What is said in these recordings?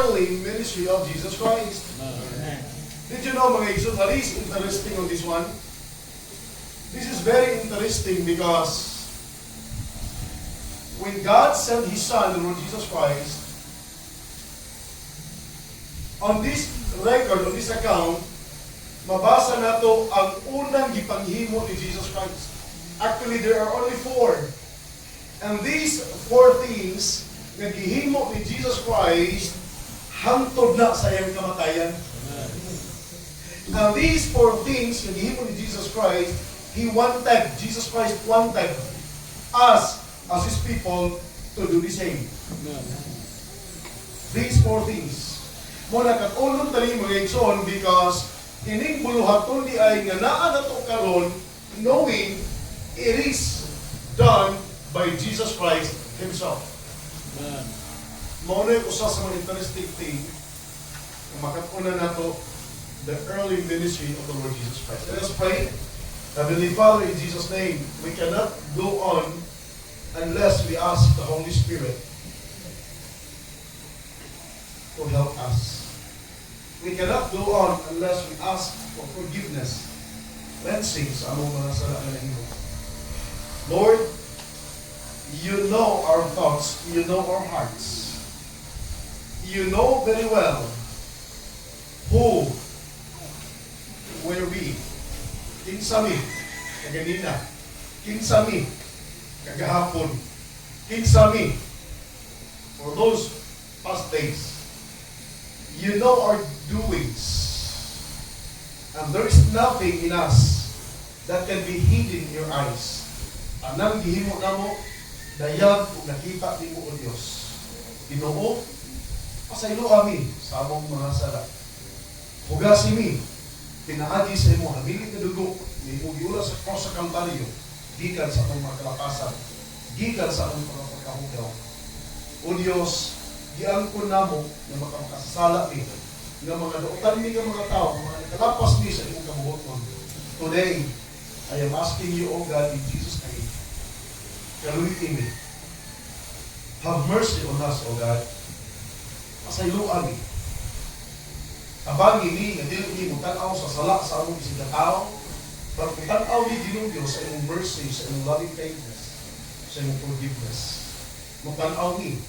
early ministry of Jesus Christ. Did you know, mga igsoon, what is interesting on this one? This is very interesting because when God sent His Son, the Lord Jesus Christ, on this record, on this account, mabasa nato ang unang gipanghimo ni Jesus Christ. Actually, there are only 4. And these 4 things nga gihimo ni Jesus Christ hangtod na sa iyang kamatayan. And these 4 things nga gihimo ni Jesus Christ, Jesus Christ wanted us as His people to do the same. These 4 things. Muna katulong tali mga igsoon because ining buluhaton di ay nga naa nato karon knowing it is done by Jesus Christ Himself. Muna yung usa sa mga interesting thing kung makatuna nato the early ministry of the Lord Jesus Christ. Let us pray. Heavenly Father, in Jesus' name, we cannot go on unless we ask the Holy Spirit to help us. We cannot go on unless we ask for forgiveness, cleansing sa among mga sala nga nahimo. Lord, You know our thoughts, You know our hearts. You know very well who, where we, kinsa mi, kaganina, kinsa mi, kagahapon, kinsa mi, for those past days. You know our doings. And there is nothing in us that can be hidden in your eyes. Anang gihimo namo, dayag ug nakita nimo o Dios. Ginoo, pasaylo kami sa among mga sala. Hugasi mi, pinaagi sa imo habilit nga dugo, nimo giula sa cross sa Kalbaryo, gikan sa among mga kalakasan, gikan sa among mga pagkahugaw. O Dios, giangkon namo nga makasala mi nga mga dautan mi nga mga tao, mga nakalapas mi sa imong kabuhaton. Today, I am asking you, O God, in Jesus' name, kaluhitin mi. Have mercy on us, O God. Pasayloan mi. Abangi mi nga dili mi mo tan-aw sa sala sa among bisig tao, pero kung tan-aw mi Ginoong Dios sa imong mercy, sa imong loving kindness, sa imong forgiveness. Mo tan-aw mi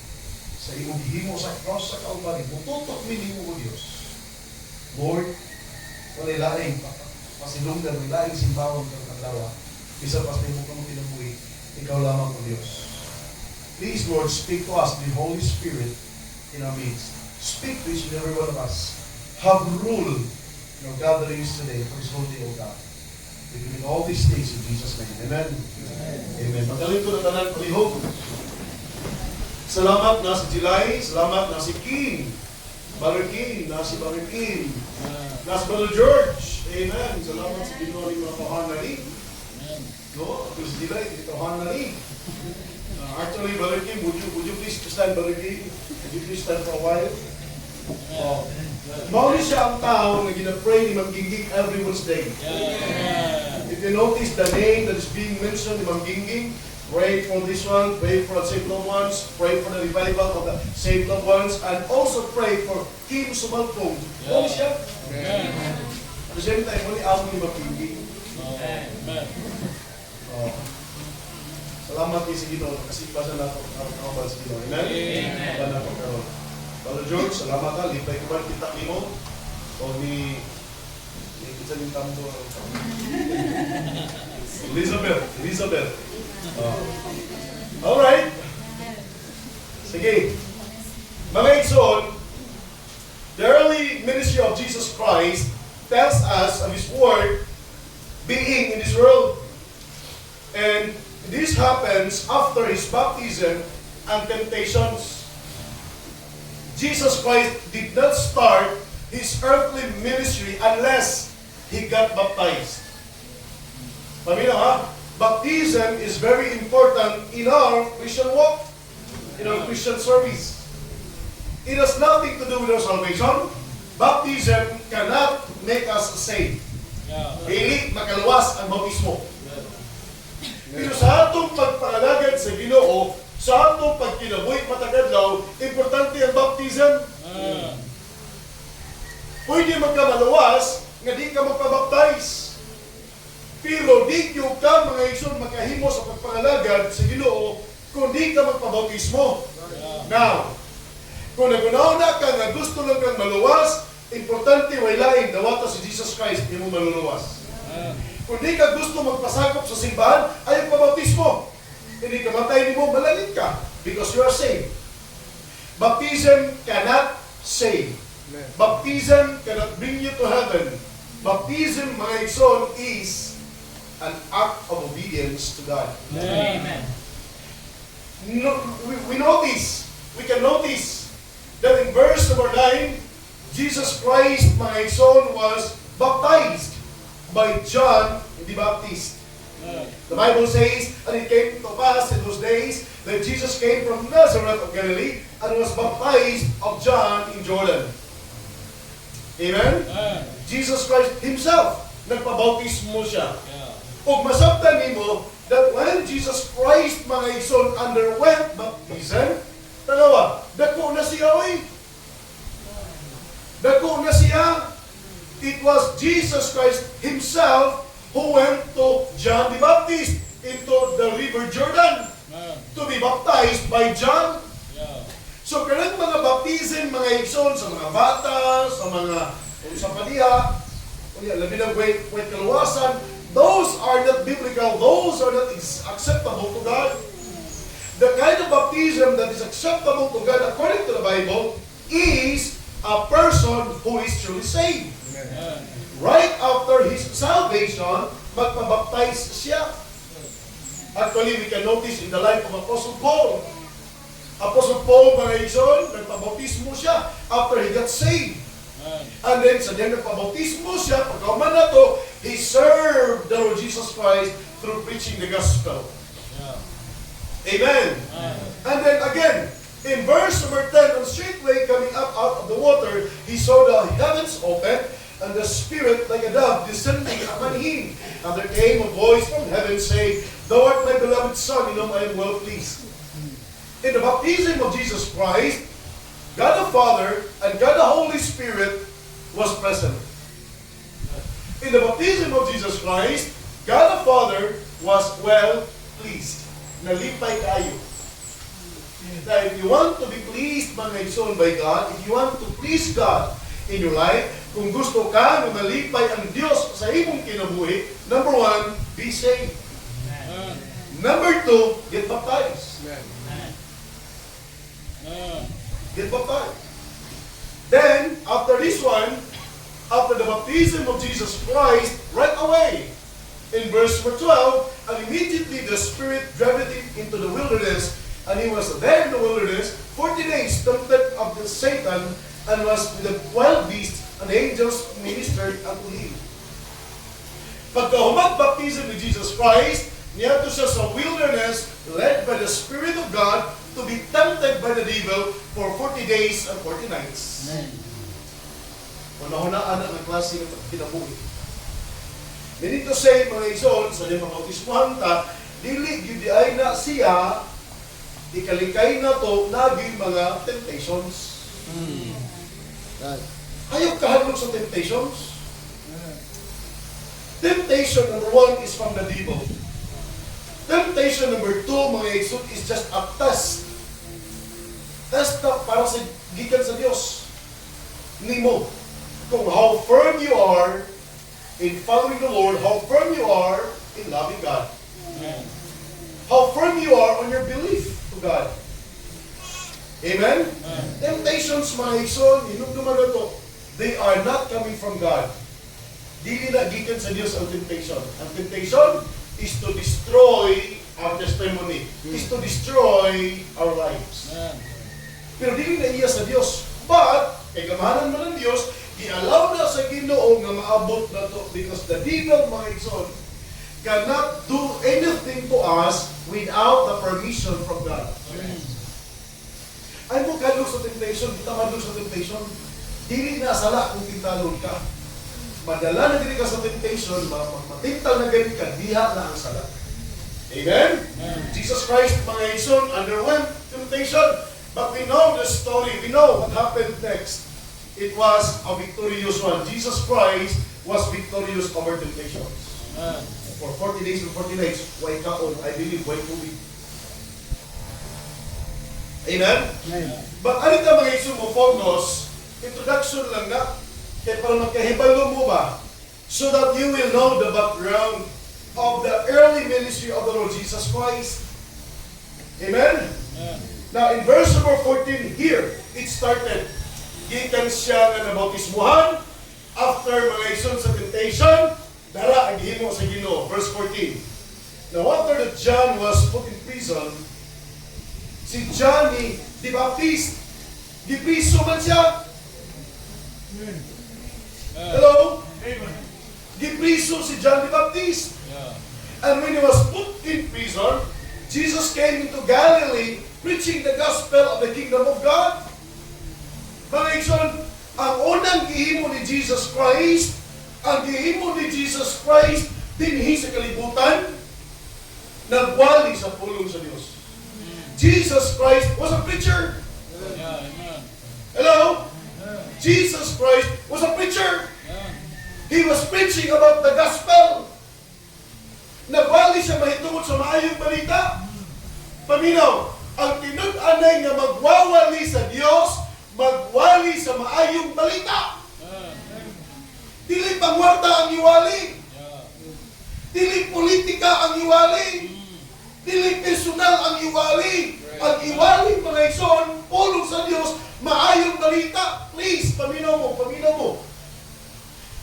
sa imong gihimo sa cross sa Calvary, mututok mi nimo o Dios. Lord, walay laing pasilunggan, walay laing simbawon kang adlaw. Bisa pas nimo kamo kinabuhi, ikaw lamang o Dios. Please, Lord, speak to us, the Holy Spirit in our midst. Speak to each and every one of us. Have rule in our gatherings today for His holy day, O God. We give all these things in Jesus' name. Amen. Amen. Magaling ko na tanan palihog. Salamat na si Jilay, salamat na si King, Brother King, na si Brother King, na si Brother George. Amen. Salamat sa Ginoo ni mga kahan na rin. No? Ito si Jilay, kahan na rin. Actually, Brother King, would you please stand, Brother King? Would you please stand for a while? Mauli siya ang tao na ginapray ni Ma'am Gingging every Wednesday. If you notice the name that is being mentioned ni Ma'am Gingging, pray for this one, pray for the saved loved ones, pray for the revival of the saved loved ones, and also pray for Kim Subalpong. Mauli siya. At the same time, muli ako ni Ma'am Gingging. Salamat ni si Ginoo kasi basa na ito ang si Ginoo. Amen? Amen. Na pagkaroon. Brother George, salamat ka. Lipay ko ba kita mo? O ni kita ng tambo. Elizabeth. Alright. Sige. Mga igsoon, the early ministry of Jesus Christ tells us of His word being in this world. And this happens after His baptism and temptations. Jesus Christ did not start His earthly ministry unless He got baptized. Pamilya ha? Baptism is very important in our Christian walk, in our Christian service. It has nothing to do with our salvation. Baptism cannot make us saved. Dili makaluwas ang bautismo. Pero sa atong pagpangalagan sa Ginoo, sa atong pagkinabuhi matagadlaw, importante ang baptism. Pwede magkamaluwas nga di ka magpabaptize. Pero di yung ka mga igsoon makahimo sa pagpangalagad sa Ginoo kung di ka magpabautismo. Now, kung nagunaw na ka nga gusto lang kang maluwas, importante way lain dawata si Jesus Christ di mo maluluwas. Kung di ka gusto magpasakop sa simbahan, ayaw pabautismo. Hindi ka matay, di mo malalit ka because you are saved. Baptism cannot save. Baptism cannot bring you to heaven. Baptism, mga igsoon, is an act of obedience to God. Amen. No, we can notice that in verse number 9, Jesus Christ, mga igsoon, was baptized by John the Baptist. The Bible says, and it came to pass in those days that Jesus came from Nazareth of Galilee and was baptized of John in Jordan. Amen? Jesus Christ Himself, nagpabautismo siya. Ug masabtan nimo that when Jesus Christ, mga igsoon, underwent baptism, tanawa, dako na siya, oy. Dako na siya. It was Jesus Christ Himself who went to John the Baptist into the river Jordan to be baptized by John. So, kanang mga baptism, mga igsoon, sa mga bata, sa mga sa padiha, labi ng wait kaluwasan, those are not biblical, those are not acceptable to God. The kind of baptism that is acceptable to God according to the Bible is a person who is truly saved. Right after his salvation, magpabaptize siya. Actually, we can notice in the life of Apostle Paul. Apostle Paul, mga igsoon, nagpabautismo siya after he got saved. And then, sa diyan nagpabautismo siya, pagkauman na to, he served the Lord Jesus Christ through preaching the gospel. Amen. And then again, in verse number 10, and straightway coming up out of the water, he saw the heavens open, and the Spirit like a dove descending upon him. And there came a voice from heaven saying, Thou art my beloved Son, in whom I am well pleased. In the baptism of Jesus Christ, God the Father and God the Holy Spirit was present. In the baptism of Jesus Christ, God the Father was well pleased. Nalipay kayo. Now, if you want to be pleased, mga igsoon, by God, if you want to please God in your life, kung gusto ka na malipay ang Diyos sa imong kinabuhi, number 1, be saved. Number 2, get baptized. Get baptized. Then, after this one, after the baptism of Jesus Christ, right away, in verse 12, and immediately the Spirit driven him into the wilderness, and he was there in the wilderness 40 days, tempted of the Satan, and was with the wild beasts, and the angels ministered unto him. Pagkahumat baptism ni Jesus Christ, niyato siya sa wilderness, led by the Spirit of God, to be tempted by the devil for 40 days and 40 nights. Unahunaan ang klase ng kinabuhi. Meaning to say, mga igsoon, sa limang bautismuhan ta, dili gyud ay na siya, ikalikay na to, naging mga temptations. Ayaw kahadlok sa temptations. Temptation number 1 is from the devil. Temptation number 2, mga igsoon, is just a test. Test na para sa gikan sa Diyos. Nimo. Kung how firm you are in following the Lord, how firm you are in loving God. How firm you are on your belief to God. Amen? Temptations, mga igsoon, hinugduman na to, they are not coming from God. Dili na gikan sa Diyos ang temptation. Ang temptation is to destroy our testimony, is to destroy our lives. Pero dili na iya sa Diyos. But, kay gamahanan mo ng Diyos, i-allow na sa Ginoo nga maabot na to because the devil, mga igsoon, cannot do anything to us without the permission from God. Ay mo kalog sa temptation, kita madog sa temptation, dili na sala kung tintalon ka. Madala na dili ka sa temptation, matintal na ganit ka, diha na ang sala. Amen? Jesus Christ, mga igsoon, underwent temptation, but we know the story, we know what happened next. it was a victorious one. Jesus Christ was victorious over temptations. For 40 days and 40 nights, why kaon? I believe, why tubig? Amen? But ano ka mga iso mo focus? Introduction lang na. Kaya para magkahibalo mo ba? So that you will know the background of the early ministry of the Lord Jesus Christ. Amen? Now in verse number 14 here, it started. Gikan siya nga nabautismuhan after mga ison sa temptation, dara ang gihimo sa Ginoo. Verse 14. Now after that John was put in prison, si John the Baptist, gipriso man siya. Hello? Gipriso si John the Baptist. And when he was put in prison, Jesus came into Galilee preaching the gospel of the kingdom of God. Mga igsoon, ang unang gihimo ni Jesus Christ, ang gihimo ni Jesus Christ dinhi sa kalibutan, nagwali sa pulong sa Diyos. Jesus Christ was a preacher. Hello? Jesus Christ was a preacher. He was preaching about the gospel. Nagwali siya mahitungod sa maayong balita. Paminaw, ang tinud-anay nga magwawali sa Diyos, magwali sa maayong balita. Dili pangwarta ang iwali. Dili politika ang iwali. Dili personal ang iwali. Ang iwali, mga igsoon, pulong sa Diyos, maayong balita. Please, paminaw mo, paminaw mo.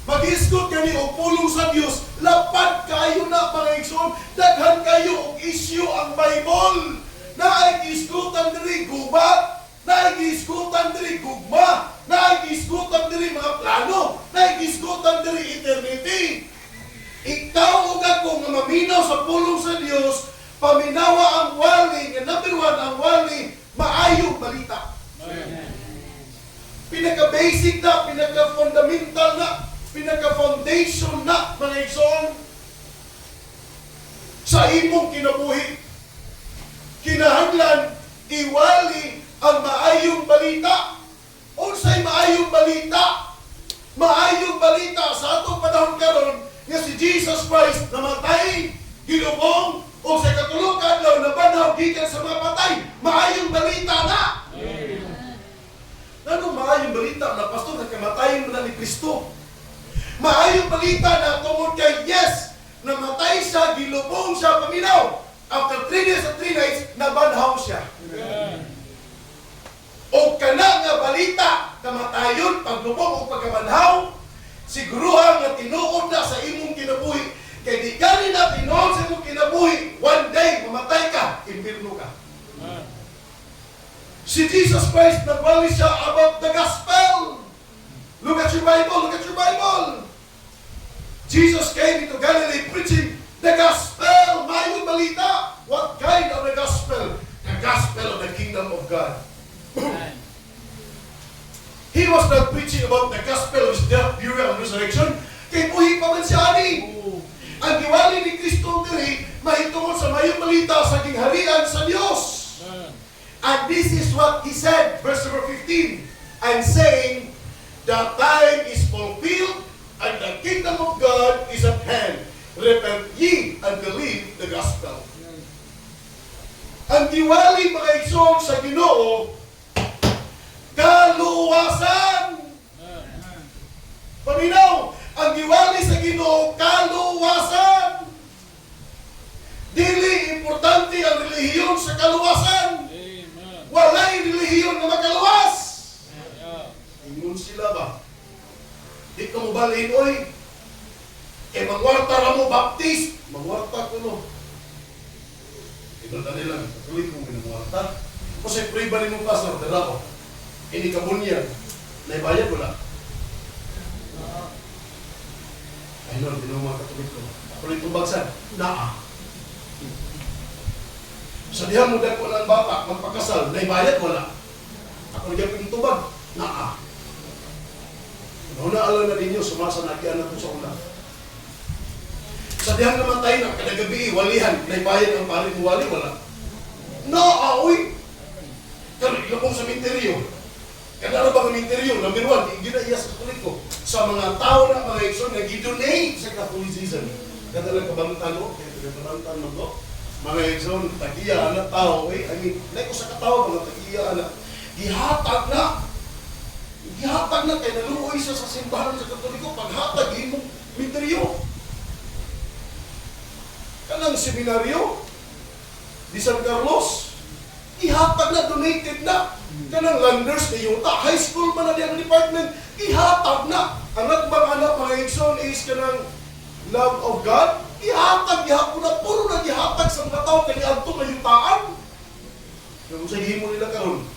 Mag-isgot kani o pulong sa Diyos, lapad kayo na, mga igsoon, daghan kayo og issue ang Bible. Naay-isgutan diri gubat, naay-isgutan diri gugma, naay-isgutan diri mga plano, naay-isgutan diri eternity. Ikaw ug ako nga maminaw sa pulong sa Dios, paminawa ang wali, nga number one ang wali, maayong balita. Pinaka-basic na, pinaka-fundamental na, pinaka-foundation na, mga igsoon, sa imong kinabuhi. Kinahanglan, iwali ang maayong balita. Unsay maayong balita? Maayong balita sa atong panahon karon nga si Jesus Christ namatay, ginubong, o sa katulong adlaw na banaw gikan sa mga patay. Maayong balita na. Ano maayong balita na pastor nagkamatayin mo na ni Kristo? Maayong balita na tungod kay yes, namatay siya, gilubong siya, paminaw. After 3 days and 3 nights, nabanhaw siya. O kana nga balita, kamatayon, paglubong o pagkabanhaw, siguruhan nga tinuod na sa imong kinabuhi. Kaya di ka rin na tinuod sa imong kinabuhi, one day, mamatay ka, impirno ka. Si Jesus Christ, nagwali siya about the gospel. Look at your Bible, look at your Bible. Jesus came into Galilee preaching the gospel, mayong balita. What kind of the gospel? The gospel of the kingdom of God. He was not preaching about the gospel of his death, burial, and resurrection. Kay buhi pa man siya ani. Ang giwali ni Kristo diri mahitungod sa mayong balita sa gingharian sa Dios. And this is what he said, verse number 15. I'm saying, the time is fulfilled and the kingdom of God is at hand. Repent ye and believe the gospel. Ang giwali, mga igsoon, sa Ginoo, kaluwasan. Paminaw, ang giwali sa Ginoo, kaluwasan. Dili importante ang relihiyon sa kaluwasan. Walay relihiyon na makaluwas. Ingon sila ba? Di ka mo balhin, oy. E magwarta ra mo baptist, magwarta ko no. Ibala nila, kulit mo ginagwarta. Kasi pray ba rin mo pastor, dala ko. Ini kabunyan, naibayad wala. Ay no, di naman makatulit ko. Kulit mo bagsan, naa. Sa diha mo dako ng bata, magpakasal, naibayad wala. Ako naging tubag, naa. Una alam na ninyo, sumasa na kiyan natin sa una. Sa dihang namatay na, kada gabi, walihan, naibayad ang paring wali, wala. Naaoy! Pero ilapong sa minteryo. Kaya na ba ang interview? Number one, ginaiya sa Katoliko. Sa mga tao na mga igsoon, nag-donate sa Catholicism. Kaya talagang kabantan mo, kabantan mo to. Mga igsoon, tagiya na tao, I mean, like ko sa katawa, mga tagiya na, gihatag na. Gihatag na, kaya naluoy siya sa simbahan sa Katoliko, paghatag, imong interview. Kanang seminaryo, di San Carlos, ihatag na, donated na. Kanang Landers na yuta, high school man na ang department, ihatag na. Ang nagbang mga igsoon is kanang love of God, ihatag, ihapon na, puro na ihatag sa mga tao, kaya ito na yutaan. Kung sa himo nila karon,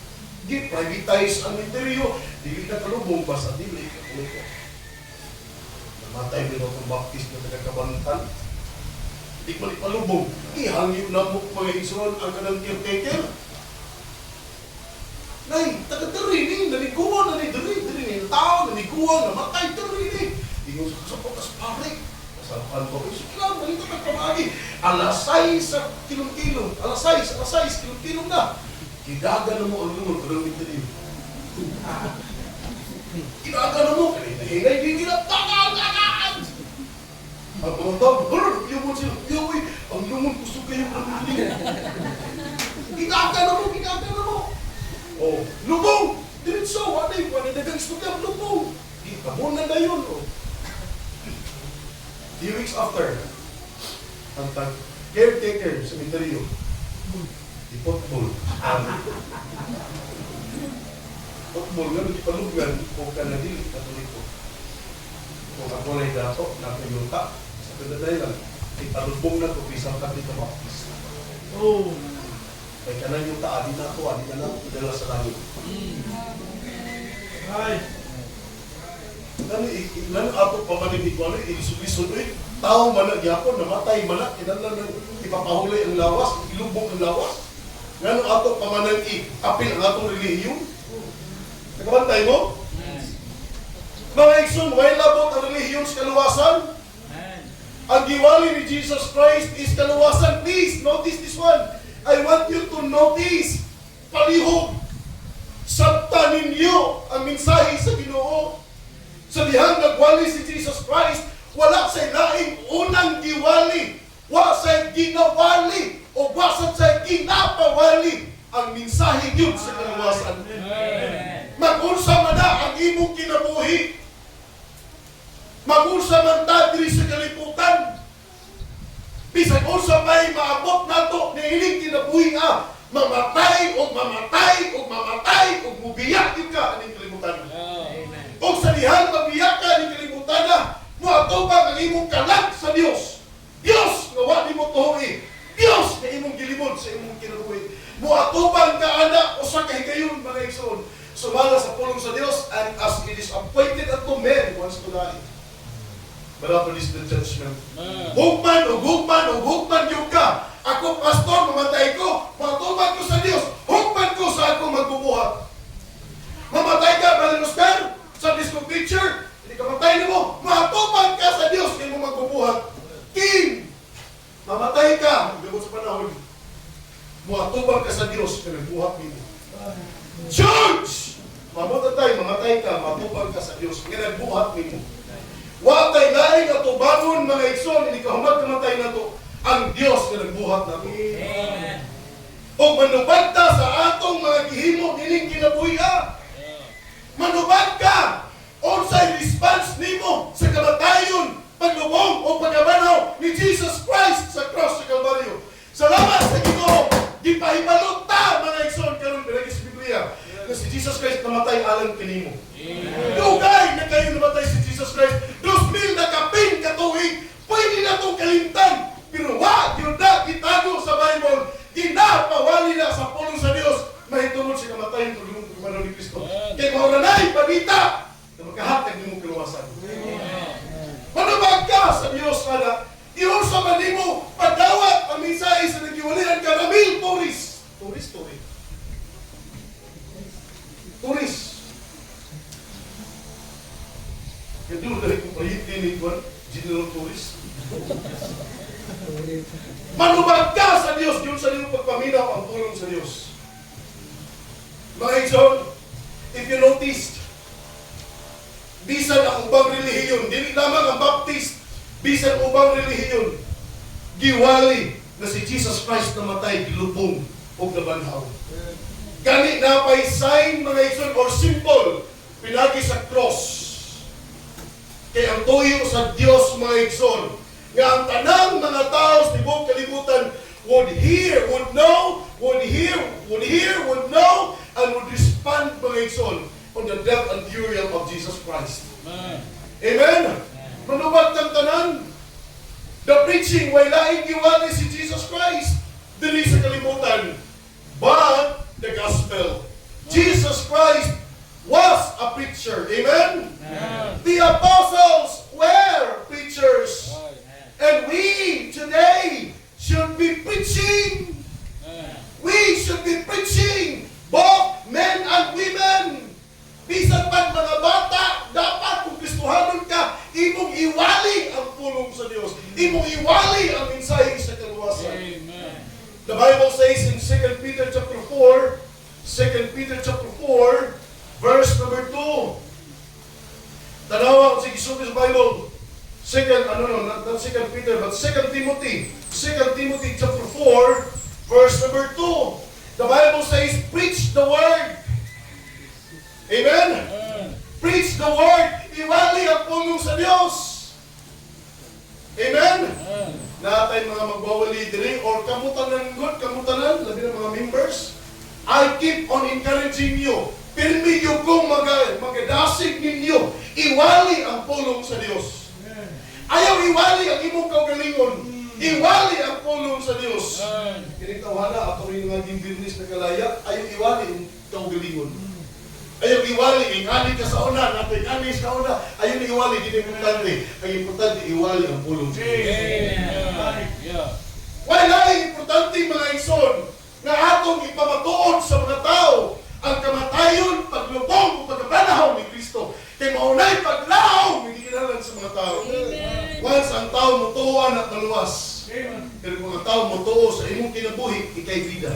gi-privatize ang interview, dili na kalubong, basta dili ka ko. Namatay din itong baptist na taga-Kabantan. Di pa palubong, ihangyo na mo mga igsoon ang kanang caretaker. Nay, taga-tarinig, naniguan, nanidiri, tao, naniguan, namatay, tarinig. Ingon sa pagkas pare, kasalukan ko, sige lang, malito nagpamagi. Alasay sa kilong-kilong, alasay, kilong-kilong na. Kidaga na mo ang lumon, kadang nagtari. Kidaga na mo, hinay, hindi na, tagaan! Ang mga tao, yun sila, ang lumon, gusto kayo ng lumon. Kidaga na mo. Oh, lubong! Diretso, wala dagang istorya, lubong! Kabon na yun, oh. Few weeks after, ang caretaker sa cemetery, ipotbol. Potbol nga, ipalugyan, o kanadili, Katoliko. Kung ako na dato, nakayunta, sa pinaday lang, ipalubong na ito, isang Catholic Baptist. Oh! Kaya kanan yung adi na idala sa langit. Ay! Ilan ato pamanig ko, ilisod-lisod, tao man na gyapon, namatay man na, kinala ipapahuli ang lawas, ilubong ang lawas. Ngano ato pamanang apil ang atong relihiyon? Nakabantay mo? Mga igsoon, why labot ang relihiyon sa kaluwasan? Ang giwali ni Jesus Christ is kaluwasan. Please, notice this one. I want you to notice, palihog, sabta ninyo ang mensahe sa Ginoo. Sa dihang nagwali si Jesus Christ, wala sa laing unang giwali, wala sa ginawali, o wala sa ginapawali ang mensahe yun sa kaluwasan. Mag-unsa man na ang imong kinabuhi, mag-unsa man ta diri sa kalibutan, bisag unsa may maabot nato niining kinabuhi mamatay o mubiyak yun ka aning kalibutan. O sa dihang mabiyak ka aning kalibutan muatubang ang imong kalag sa Dios. Dios nga wa nimo tuhoy. Dios nga imong gilimod sa imong kinabuhi. Muatubang ka ana usa ka higayon mga igsoon. Sumala sa pulong sa Dios, and as it is appointed unto men once to die. But after this, the judgment. Hugman yung ka. Ako, pastor, mamatay ko. Matubag ko sa Diyos. Hugman ko sa ako magbubuhat. Mamatay ka, Brother Oscar, sa disco picture. Hindi ka matay mo. Matubag ka sa Diyos. Hindi mo magbubuhat. King, mamatay ka. Magdabot sa panahon. Matubag ka sa Diyos. Kaya nagbuhat mo. George, mamatay ka. Matubag ka sa Diyos. Kaya nagbuhat mo. Watay laing atubangon mga igsoon, hindi kahumat kamatay na to, ang Diyos na nagbuhat na to. O manubad ta sa atong mga gihimo nining kinabuhi. Manubad ka! Unsay response nimo sa kamatayon, paglubong o pagkabanaw ni Jesus Christ sa cross sa Kalbaryo. Salamat sa Ginoo, gipahibalot ta mga igsoon karon pinagi sa Biblia. Kasi Jesus Christ namatay alang kanimo. Dugay na kayo namatay si Jesus Christ. 2,000 na kapin katuig. Pwede na itong kalimtan. Pero yun na itago sa Bible. Ginapawali na sa pulong sa Diyos. Mahitungod siya kamatayin kung yung kumano ni Kristo. Kaya mauranay, panita na magkahatag ni mong kaluwasan. Manubag ka sa Diyos, ana. Iyon sa manimo, pagdawat ang mensahe sa nagiwalihan ka. Ramil, turis. Ito dahil kung pahitin ni General Tourist. Manubag ka sa Diyos, yun sa iyong pagpaminaw ang tulong sa Diyos. Mga igsoon, if you noticed, bisan ang ubang relihiyon, dili lamang ang Baptist, bisan ubang relihiyon, giwali na si Jesus Christ namatay, gilubong o nabanhaw. Gani na pa'y sign, mga igsoon, or symbol, pinagi sa cross. Kaya ang tuyo sa Diyos, mga igsoon, nga ang tanang mga tao sa tibok kalibutan would hear, would know, would know, and would respond, mga igsoon, on the death and burial of Jesus Christ. Amen? Manubag ng tanan. The preaching, way laing giwali si Jesus Christ dili sa kalibutan. But the gospel. Jesus Christ was a preacher. Amen? The apostles were preachers. And we today should be preaching. We should be preaching, both men and women. Bisan pa mga bata, dapat kung Kristohanon ka, imong iwali ang pulong sa Diyos. Imong iwali ang mensahe sa kaluwasan. Amen. The Bible says in 2 Peter chapter 4, 2 Peter chapter 4, verse number 2. Tanawa sa gisugod sa Bible. Not 2 Peter, but 2 Timothy. 2 Timothy chapter 4, verse number 2. The Bible says, preach the word. Amen? Preach the word. Iwali ang pulong sa Diyos. Amen? Natay mga magwawali diri or kamutanan God, kamutanan, labi ng mga members. I keep on encouraging you. Pirmi nyo kung magadasig ninyo. Iwali ang pulong sa Diyos. Ayaw iwali ang imong kaugalingon. Iwali ang pulong sa Diyos. Kinitawhana, ako rin nga business na kalaya, ayaw iwali ang kaugalingon. Ayaw iwali, ingani ka sa una, natin ingani sa una, ayaw iwali, hindi importante. Ang importante, iwali ang pulong sa Diyos. Wala importante mga igsoon na atong ipamatuod sa mga tao ang kamatayon, paglubong, o pagkapanahon ni Kristo. Kaya maunay paglaong, hindi kinalan sa mga tao. Once ang tao mutuan at maluwas. Pero kung ang tao mutuo sa imong kinabuhi, ikay vida.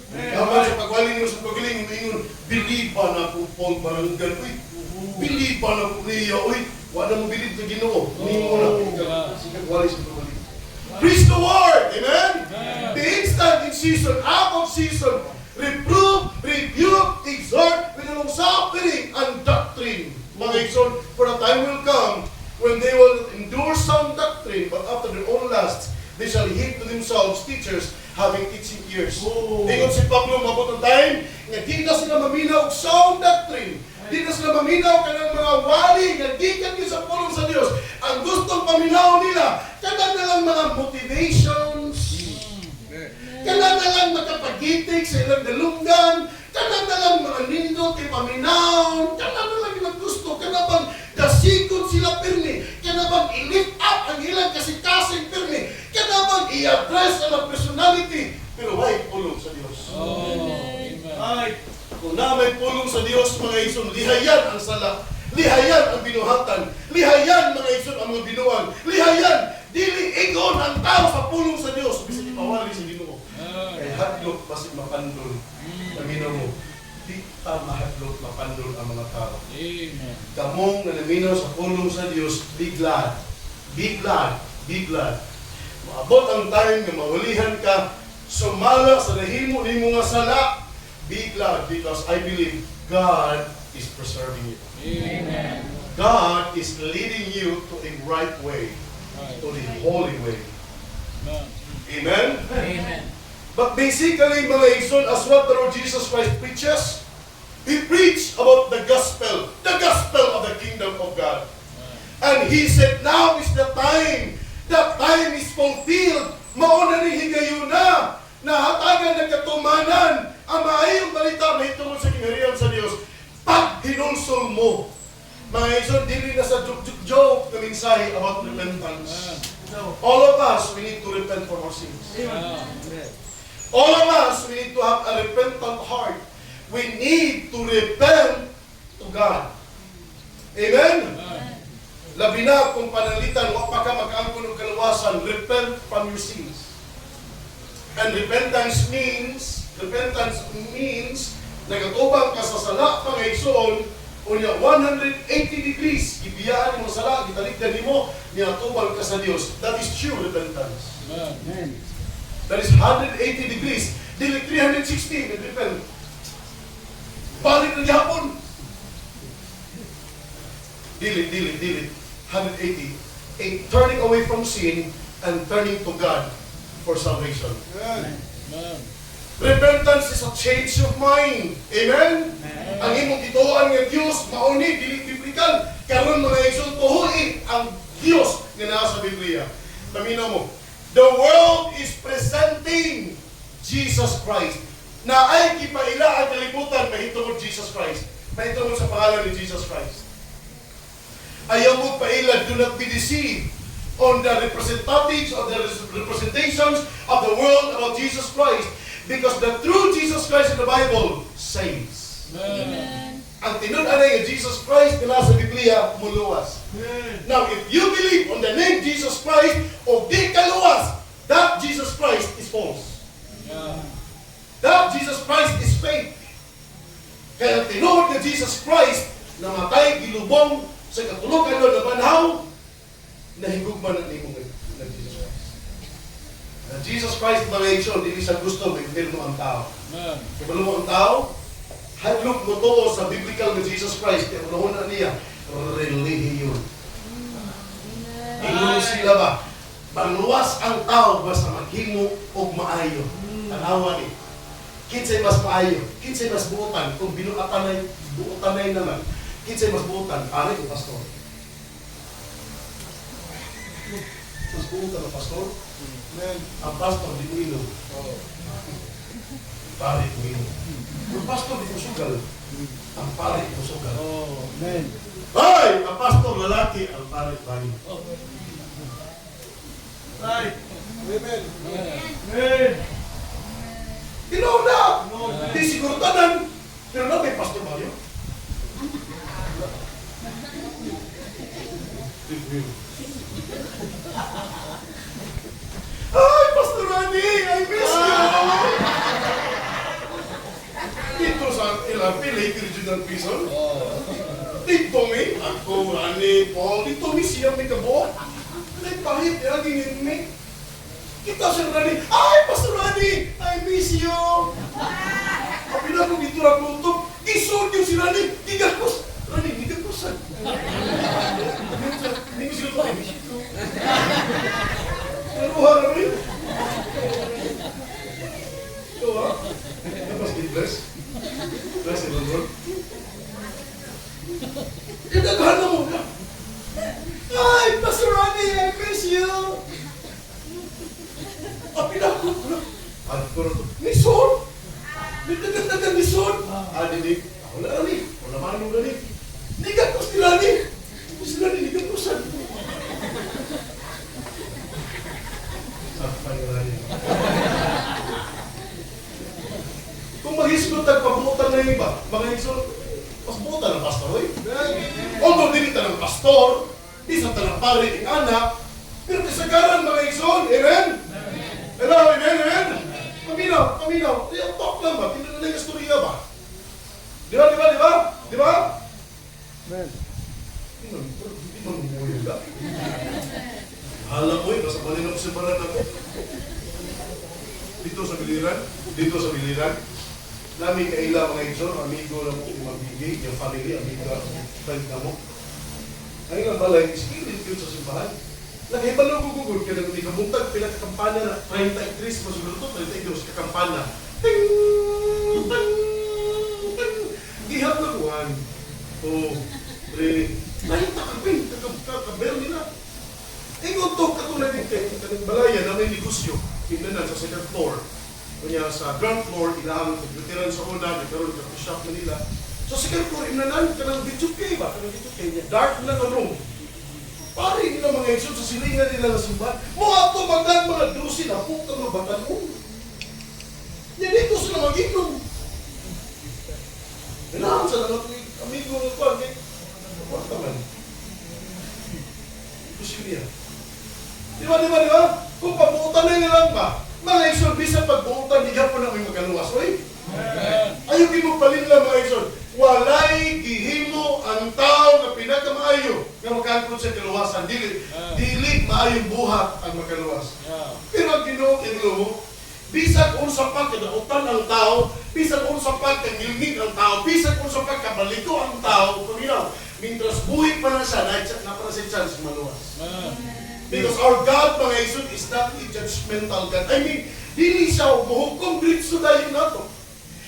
Kaman sa pagwali mo sa pagaling, ingon, believe ba na kung Paul Baranggan, uy, believe ba na kung Leah, uy, wala mo believe na Ginoo. Hindi mo na, sikat wali sa pagaling. Preach the word, amen? The instant in season, out of season, reprove, rebuke, exhort, with long suffering and doctrine. Mga igsoon, for a time will come when they will endure sound doctrine, but after their own lusts, they shall heap to themselves teachers having teaching ears. Ingon si Pablo, mabot ang time, nga di na sila maminaw og sound doctrine. Di na sila maminaw kanang mga wali nga di kan sa pulong sa Dios. Ang gustong paminaw nila, kanang na lang mga motivations, kanang na lang makapagitik sa ilang dalunggan, kanang na lang mga nindot kay paminaw, kanang na lang ilang gusto, kanang bang dasikon sila pirmi, kanang bang i-lift up ang ilang kasing-kasing pirmi, kanang bang i-address ang personality, pero why pulong sa Dios? Ay, kung na may pulong sa Dios, mga igsoon, lihayan ang sala, lihayan ang binuhatan, lihayan mga igsoon ang mga binuan, lihayan, dili ingon ang tao sa pulong sa Dios, bisag ipawali sa Ginoo. Kay hadlok basig mapandol ang Ginoo. Di ta mahadlok mapandol ang mga tao. Amen. Kamong nga naminaw sa pulong sa Dios, be glad. Be glad. Be glad. Maabot ang time nga mawalihan ka, sumala sa nahimo nimo nga sala. Be glad because I believe God is preserving you. Amen. God is leading you to a right way, to the holy way. Amen? Amen. But basically, mga igsoon, as what the Lord Jesus Christ preaches, He preached about the gospel of the kingdom of God. And He said, now is the time is fulfilled. Mauna ni higayon na hatagan ng katumanan, ang maayong balita may tungkol sa kingharian sa Diyos. Pag hinulsol mo, mga igsoon, dili na sa joke na mensahe about repentance. All of us, we need to repent from our sins. All of us, we need to have a repentant heart. We need to repent to God. Amen? Labi na kung panalitan, wag pa ka mag-angkon ng kaluwasan, repent from your sins. And repentance means Nagatubang ka sa sala, mga igsoon, unya 180 degrees, gibiyaan mo sala, gitaligdan nimo, niya tubang ka sa Dios. That is true repentance. Amen. That is 180 degrees. Dili 360, repent. Balik na gihapon. Dili. 180. A turning away from sin and turning to God for salvation. Amen. Repentance is a change of mind. Amen? Ang imong gituoan nga Dios mauni dili biblikal. Karon mga igsoon tuhoy ang Dios nga naa sa Biblia. Paminaw mo. The world is presenting Jesus Christ. Na ay gipaila ang kalibutan mahitungod Jesus Christ. Mahitungod sa pangalan ni Jesus Christ. Ayaw mo paila, do not be deceived on the representatives or the representations of the world about Jesus Christ. Because the true Jesus Christ in the Bible saves. Amen. Ang tinud-anay nga Jesus Christ na nasa Biblia, muluwas. Now, if you believe on the name Jesus Christ, o di kaluwas, that Jesus Christ is false. That Jesus Christ is fake. Kaya tinuod nga Jesus Christ, namatay, gilubong, sa katulugan doon na banhaw, nahigugman na nimo ng Jesus Christ. Na Jesus Christ, mga igsoon, hindi siya gusto, may mo ang tao. Kaya mo ang tao, hadlok mo to sa biblical na Jesus Christ, kaya unahon na niya, relihiyon. Ingon sila ba? Maluwas ang tao basta maghimo o maayo. Tanawa ni. Kinsay mas maayo, kinsay mas buutan, kung buutanay naman, kinsay mas buutan, pare o pastor? Mas buutan ang pastor? Ang pastor di mo inom. Pare ko inom. Ang pastor di mo sugal. Ang pare ko sugal. Amen. Ay! Ang pastor lalaki, ang pare bani. Ay! Amen. Amen! Tinaw na! Di siguro tanan. Pero na may pastor ba yun? Ay, Pastor Rani! I miss you! Dito sa ilang Lake Regional Prison. Dito mi, ako, Rani, Paul, dito mi siya may kabot. Nagpahit, yagingin mi. Kita siya Rani, ay, Pastor Rani! I miss you! Kapag na kong dito na kultog, isod yung si Rani, gigakos. Rani, gigakosan. Hindi ko sila ito, I miss you. Naluhan na rin. Ito ha? Ito mas bless. Bless the Lord. Idagahan na mo na. Ay, Pastor Rani, I miss you. Pinakot ko na. Ano ko na ito? Nison! Nagdagan nison! Dinig. Ako na Rani. Ako naman mo Rani. Nigakos ni Rani. Kasi Rani, nigakosan. Kung maghisgot at pabuutan na yung iba, mga hisgot, mas buutan ng pastor, eh? Although dinita ng pastor, di sa tanang pare ng anak, pero kasagaran mga hisgot, amen? Hello, amen? Paminaw. Yung talk lang ba? Hindi na yung istorya ba? Di ba? Amen. Hindi man mumuhin ka. Alam mo basta balik ako sa baran ako. Dito sa biliran, namin kaila mga igsoon, amigo na mo, magbigay, yung family, amigo, friend na mo. Ang ilang balay, isigilin ko sa simbahan. Nakibalo ko gugod, kaya nang ikabuntag, pila kakampana na, 33, masulo to, 32, kakampana. Ting! Ting! Ting! Gihap na kuhan. Nakita kapin, kakabel nila. Ingon to, katulad din kanang balaya na may negosyo, pinanan sa second floor. Kanya sa ground floor, ilahang nagtitiran sa una, nagkaroon ng shop na nila. Sa second floor, inanan ka ng B2K ba? Kanang B2K niya, dark na ang room. Pare nila mga igsoon sa silingan nila na simbahan. Mga to, mga drusin, ako ka mga batan mo. Yan dito sila mag-inom. Inahan sa lang ako, amigo ng kwan, what naman? Kusilya. Di ba? Kung pabuutan na lang ba? Mga igsoon, bisan pagbuutan, di ka po na may magaluwas. Oy, Ayaw mo palinla mga igsoon. Walay gihimo ang tao nga pinakamaayo nga makangkot sa kaluwasan. Dili maayong buhat ang makaluwas. Pero ang Ginoo inulo, bisag unsa pa kadautan ang tao, bisag unsa pa kangilngig ang tao, bisag unsa pa kabalito ang tao, paminaw, mintras buhi pa na siya, na para sa chance maluwas. Because our God, mga igsoon, is not a judgmental God. I mean, dili siya muhukom diretso dayon nato.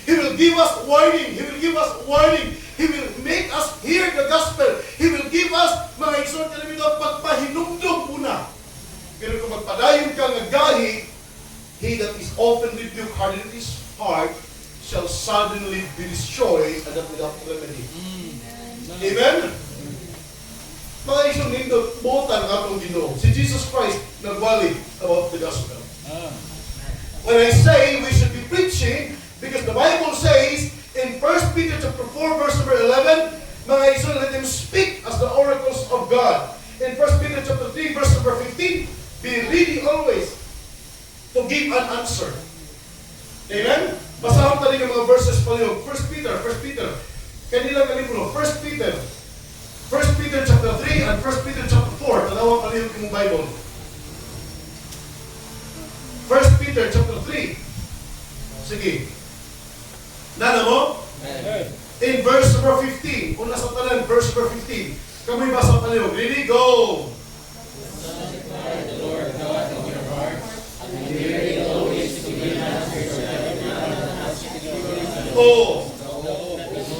He will give us warning. He will give us warning. He will make us hear the gospel. He will give us, mga igsoon, kanamito, pagpahinumdum muna. Pero kung magpadayon ka nga gahi, he that is often rebuked, hardened in his heart, shall suddenly be destroyed, and that without remedy. Amen? Mga igsoon, nindot, butan ang atong Ginoo. Si Jesus Christ nagwali about the gospel. When I say we should be preaching, because the Bible says in 1 Peter chapter 4 verse number 11, mga igsoon, let him speak as the oracles of God. In 1 Peter chapter 3 verse number 15, be ready always to give an answer. Amen? Basahan tayo yung mga verses pa yun. 1 Peter. Kanila kalibro, 1 Peter chapter 3 and 1 Peter chapter 4. Tanawa pa rin yung Bible. 1 Peter chapter 3. Sige. Nana mo? In verse number 15. Kung nasa talan, verse number 15. Kamoy basa pa niyo. Ready? Go! Sanctify the Lord God in your hearts, and be ready always to give answers to every man that asks you. Oh!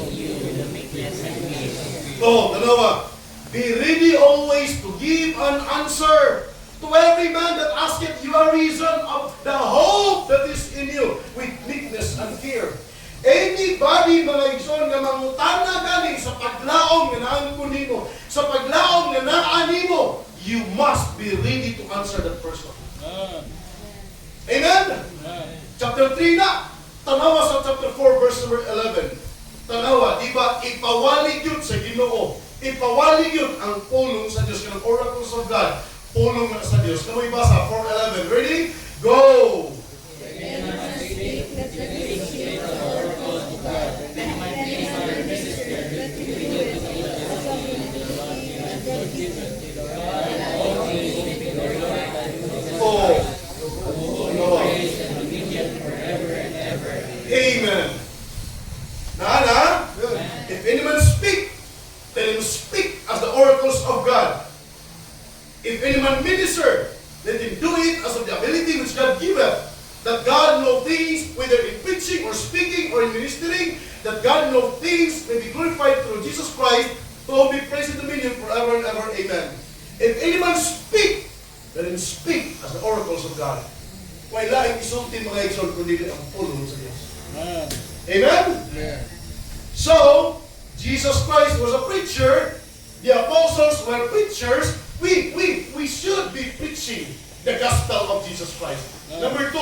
You with the meekness and peace. Oh, dalawa. Be ready always to give an answer to every man that asketh you a reason of the hope that is in you with meekness and fear. Anybody, mga igsoon, nga mangutana gani sa paglaom nga naangkon nimo, sa paglaom nga naani mo, you must be ready to answer that person. Amen? Chapter 3 na. Tanawa sa chapter 4 verse number 11. Tanawa, di ba, ipawalig yun sa Ginoo. Ipawalig yun ang pulong sa Diyos, kanang oracles of God. Pulong na sa Diyos. Kamoy basa, 4:11. Ready? Go! Amen. Nana, if any man speak, let him speak as the oracles of God. If any man minister, let him do it as of the ability which God giveth. That God know things, whether in preaching or speaking or in ministering, that God know things may be glorified through Jesus Christ, to whom be praise and dominion forever and ever. Amen. If any man speak, let him speak as the oracles of God. Wala ang isulti mga igsoon kundi ang pulong sa Diyos. Amen? Yeah. So, Jesus Christ was a preacher. The apostles were preachers. We should be preaching the gospel of Jesus Christ. Number 2,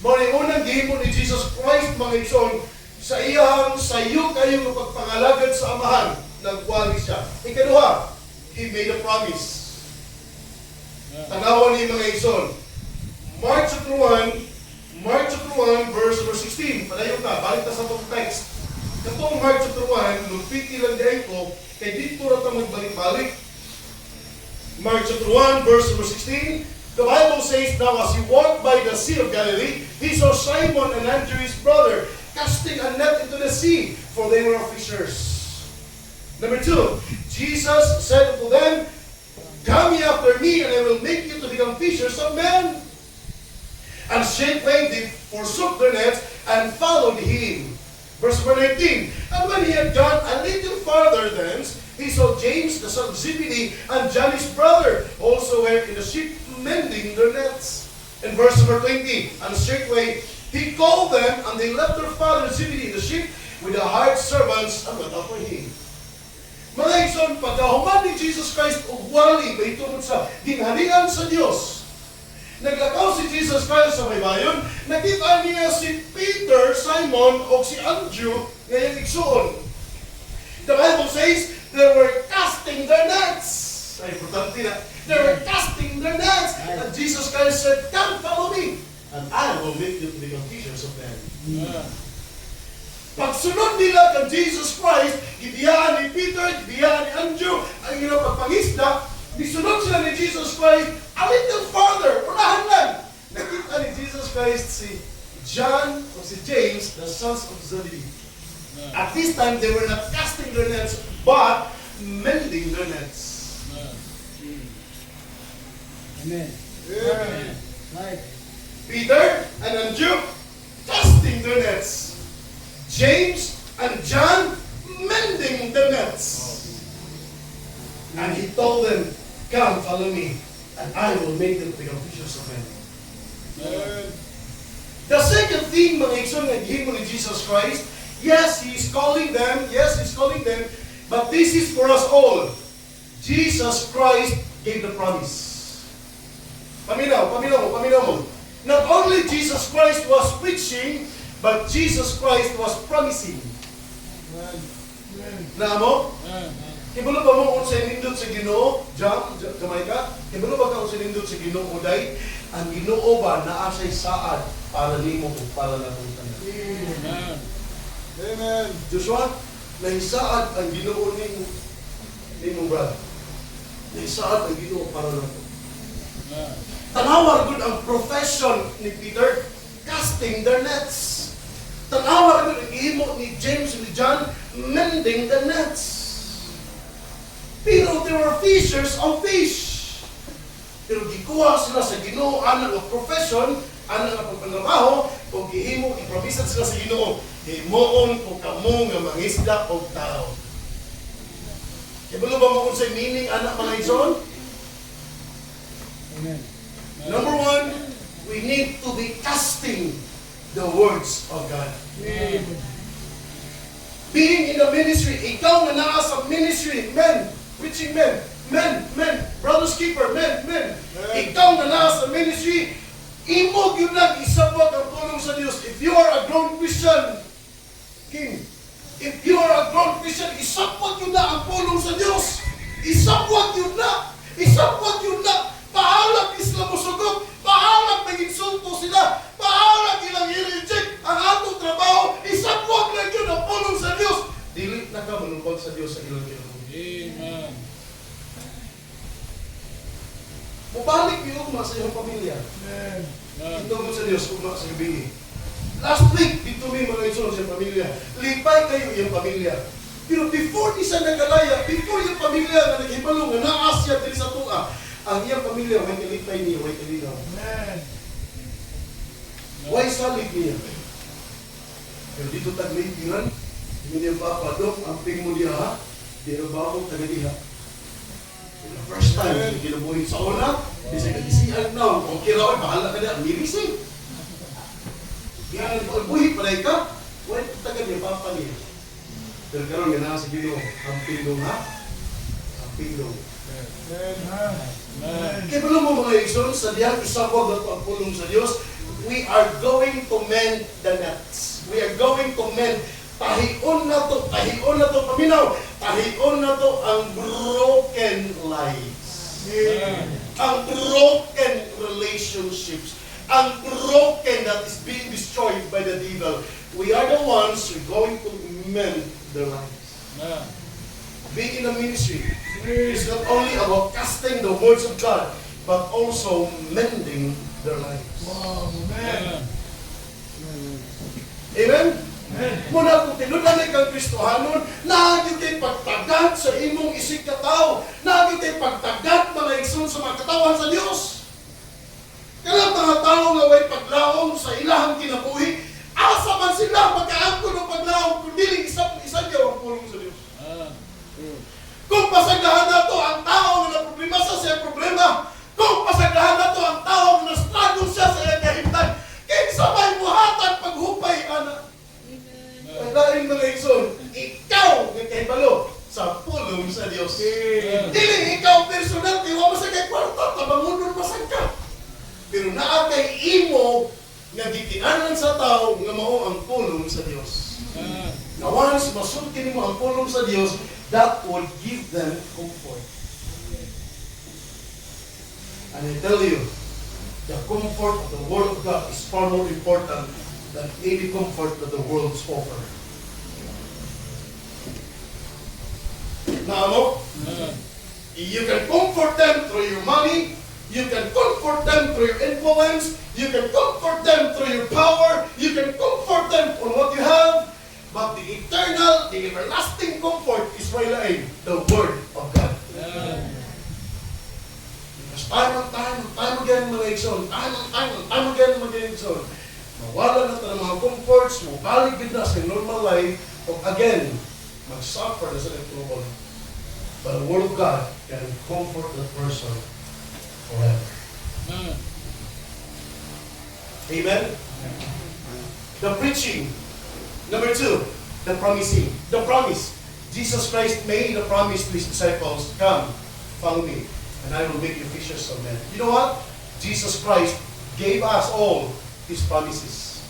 mga unang gihimo ni Jesus Christ, mga igsoon, sa iyang sayo kayo ng pagpangalagad sa amahan, nagwali siya. Ikaduha, He made a promise. Tanawan ni mga igsoon. Mark chapter 1, verse number 16. Padayon ka, balik na sa itong text. Katong Mark chapter 1, nung piti lang diyan ko, kay dito na ito magbalik-balik. Mark chapter 1, verse number 16. The Bible says, now as he walked by the Sea of Galilee, he saw Simon and Andrew his brother casting a net into the sea, for they were fishers. Number 2, Jesus said unto them, come ye after me, and I will make you to become fishers of men. And straightway they forsook their nets and followed him. Verse number 19, and when he had gone a little farther thence, he saw James the son of Zebedee and John his brother also were in the ship mending their nets. In verse number 20, and straightway he called them, and they left their father Zebedee in the ship with the hired servants and went after him. Mga igsoon, pagkahuman ni Jesus Christ ugwali ba itungod sa ginharian sa Diyos, naglakaw si Jesus Christ sa baybayon, nakita niya si Peter, Simon, o si Andrew ngayong igsoon. The Bible says, they were casting their nets. Ay, importante na. They were casting their nets. And Jesus Christ said, come, follow me, and I will make you to become fishers of men. Pagsunod nila kang Jesus Christ, gibiyaan ni Peter, gibiyaan ni Andrew, ang ilang pagpangisda, bisunod sila ni Jesus Christ, a little further, unahan lang. Nakita ni Jesus Christ si John o si James, the sons of Zebedee. At this time, they were not casting their nets, but mending their nets. Amen. Amen. Right. Peter and Andrew, casting their nets. James and John, mending the nets. And he told them, come, follow me, and I will make them become fishers of men. The second thing, mga igsoon, nga gihimo ni Jesus Christ, yes, He is calling them, but this is for us all. Jesus Christ gave the promise. Paminaw mo. Not only Jesus Christ was preaching, but Jesus Christ was promising. Na mo? Kibulo ba mo kung sa nindot sa Ginoo, Jamaica? Kibulo ba ka kung sa nindot sa Ginoo, Uday? Ang Ginoo ba na asay saad para nimo o para na kung tanan? Amen. Amen. Joshua, naisaad ang Ginoo nimo brad. Naisaad ang Ginoo para na to. Tanawa gud ang profession ni Peter, casting their nets. Tanawa gud ang ihimo ni James and ni John, mending the nets. Pero they were fishers of fish. Pero gikuha sila sa Ginoo ana nga profession, ana nga pagpangabaho, o gihimo iprobisan sila sa Ginoo. Himoon ko kamo nga mangisda og tao. Kibulo ba mo kung sa meaning ana mga igsoon? Amen. Number one, we need to be casting the words of God. Being in the ministry, ikaw na naa sa ministry, men, preaching men, brothers keeper, men. Ikaw na naa sa ministry, imog yun lang isabot ang tulong sa Diyos. If you are a grown Christian, King, if you are a grown Christian, isabot yun na ang tulong sa Diyos. Isabot yun na. Pahalag isla mo sugot, pahalag mag-insulto sila, pahalag ilang i-reject ang atong trabaho, isabot lang yun ang tulong sa Diyos. Dili na ka manubag sa Diyos sa ilang kinahanglan. Amen. Mubalik yung ugma sa iyong pamilya. Amen. Ito mo sa Diyos, ugma sa gabi. Last week, dito may mga isun sa pamilya. Lipay kayo yung pamilya. Pero before di sa nagalaya, before yung pamilya na naghibalo, nga na-asya din sa tuwa, ang iyang pamilya, may kalipay niya, may kalinaw. Amen. Why salit niya? Pero dito tag-litingan, hindi niya papadok, ang ping mo niya ha, di na ba ako taga-diha? The first time, hindi kinabuhin sa una, di sa kagisihan na, kung kirawan, bahala ka na, mirising. Yan, buhi palay ka, wala taga niya, papa niya. Pero karoon nga na sa Ginoo, ang pindong ha? Ang pindong. Kaya pala mo mga igsoon, sa diyang isabog na ito ang pulong sa Diyos, we are going to mend the nets. We are going to mend. Tahion na to, paminaw, tahion na to ang broken lives. Ang broken relationships. Ang broken that is being destroyed by the devil. We are the ones who are going to mend their lives. Being in the ministry is not only about casting the words of God, but also mending their lives. Wow. Amen. Amen? Muna kung tinulanay kang Kristohanon, naging tayo pagtagat sa imong isig katao, naging tayo pagtagat mga igsoon sa mga katawan sa Diyos. Kaya mga tao nga way paglaom sa ilahang kinabuhi, asa man sila magkaangko ng paglaom, kung diling isa niya ang pulong sa Diyos. Kung pasagdahan na to ang tao na problema sa siya problema, kung pasagdahan na to ang tao na struggle siya sa iyang kahimtan, kinsa may muhatag paghupay, anak. Ang daing mga igsoon, ikaw ng kahibalo sa pulong sa Diyos. Dili ikaw personal, tiwa mo sa kay kwarto, tabangunan masag ka. Pero naa kay imo nga gitinanan sa tao nga mao ang pulong sa Diyos. Na once masulti mo ang pulong sa Diyos, that will give them comfort. And I tell you, the comfort of the Word of God is far more important than any comfort that the world's offer. Na ano? You can comfort them through your money. You can comfort them through your influence. You can comfort them through your power. You can comfort them on what you have. But the eternal, the everlasting comfort is really the Word of God. Because time again, mga igsoon, time again, mga igsoon, mawala na tayo ng mga comforts, mabalik din na sa normal life, o again, mag-suffer na sa trouble. But the Word of God can comfort the person forever. Amen? The preaching. Number 2, the promising. The promise. Jesus Christ made a promise to His disciples, come, follow me, and I will make you fishers of men. You know what? Jesus Christ gave us all His promises.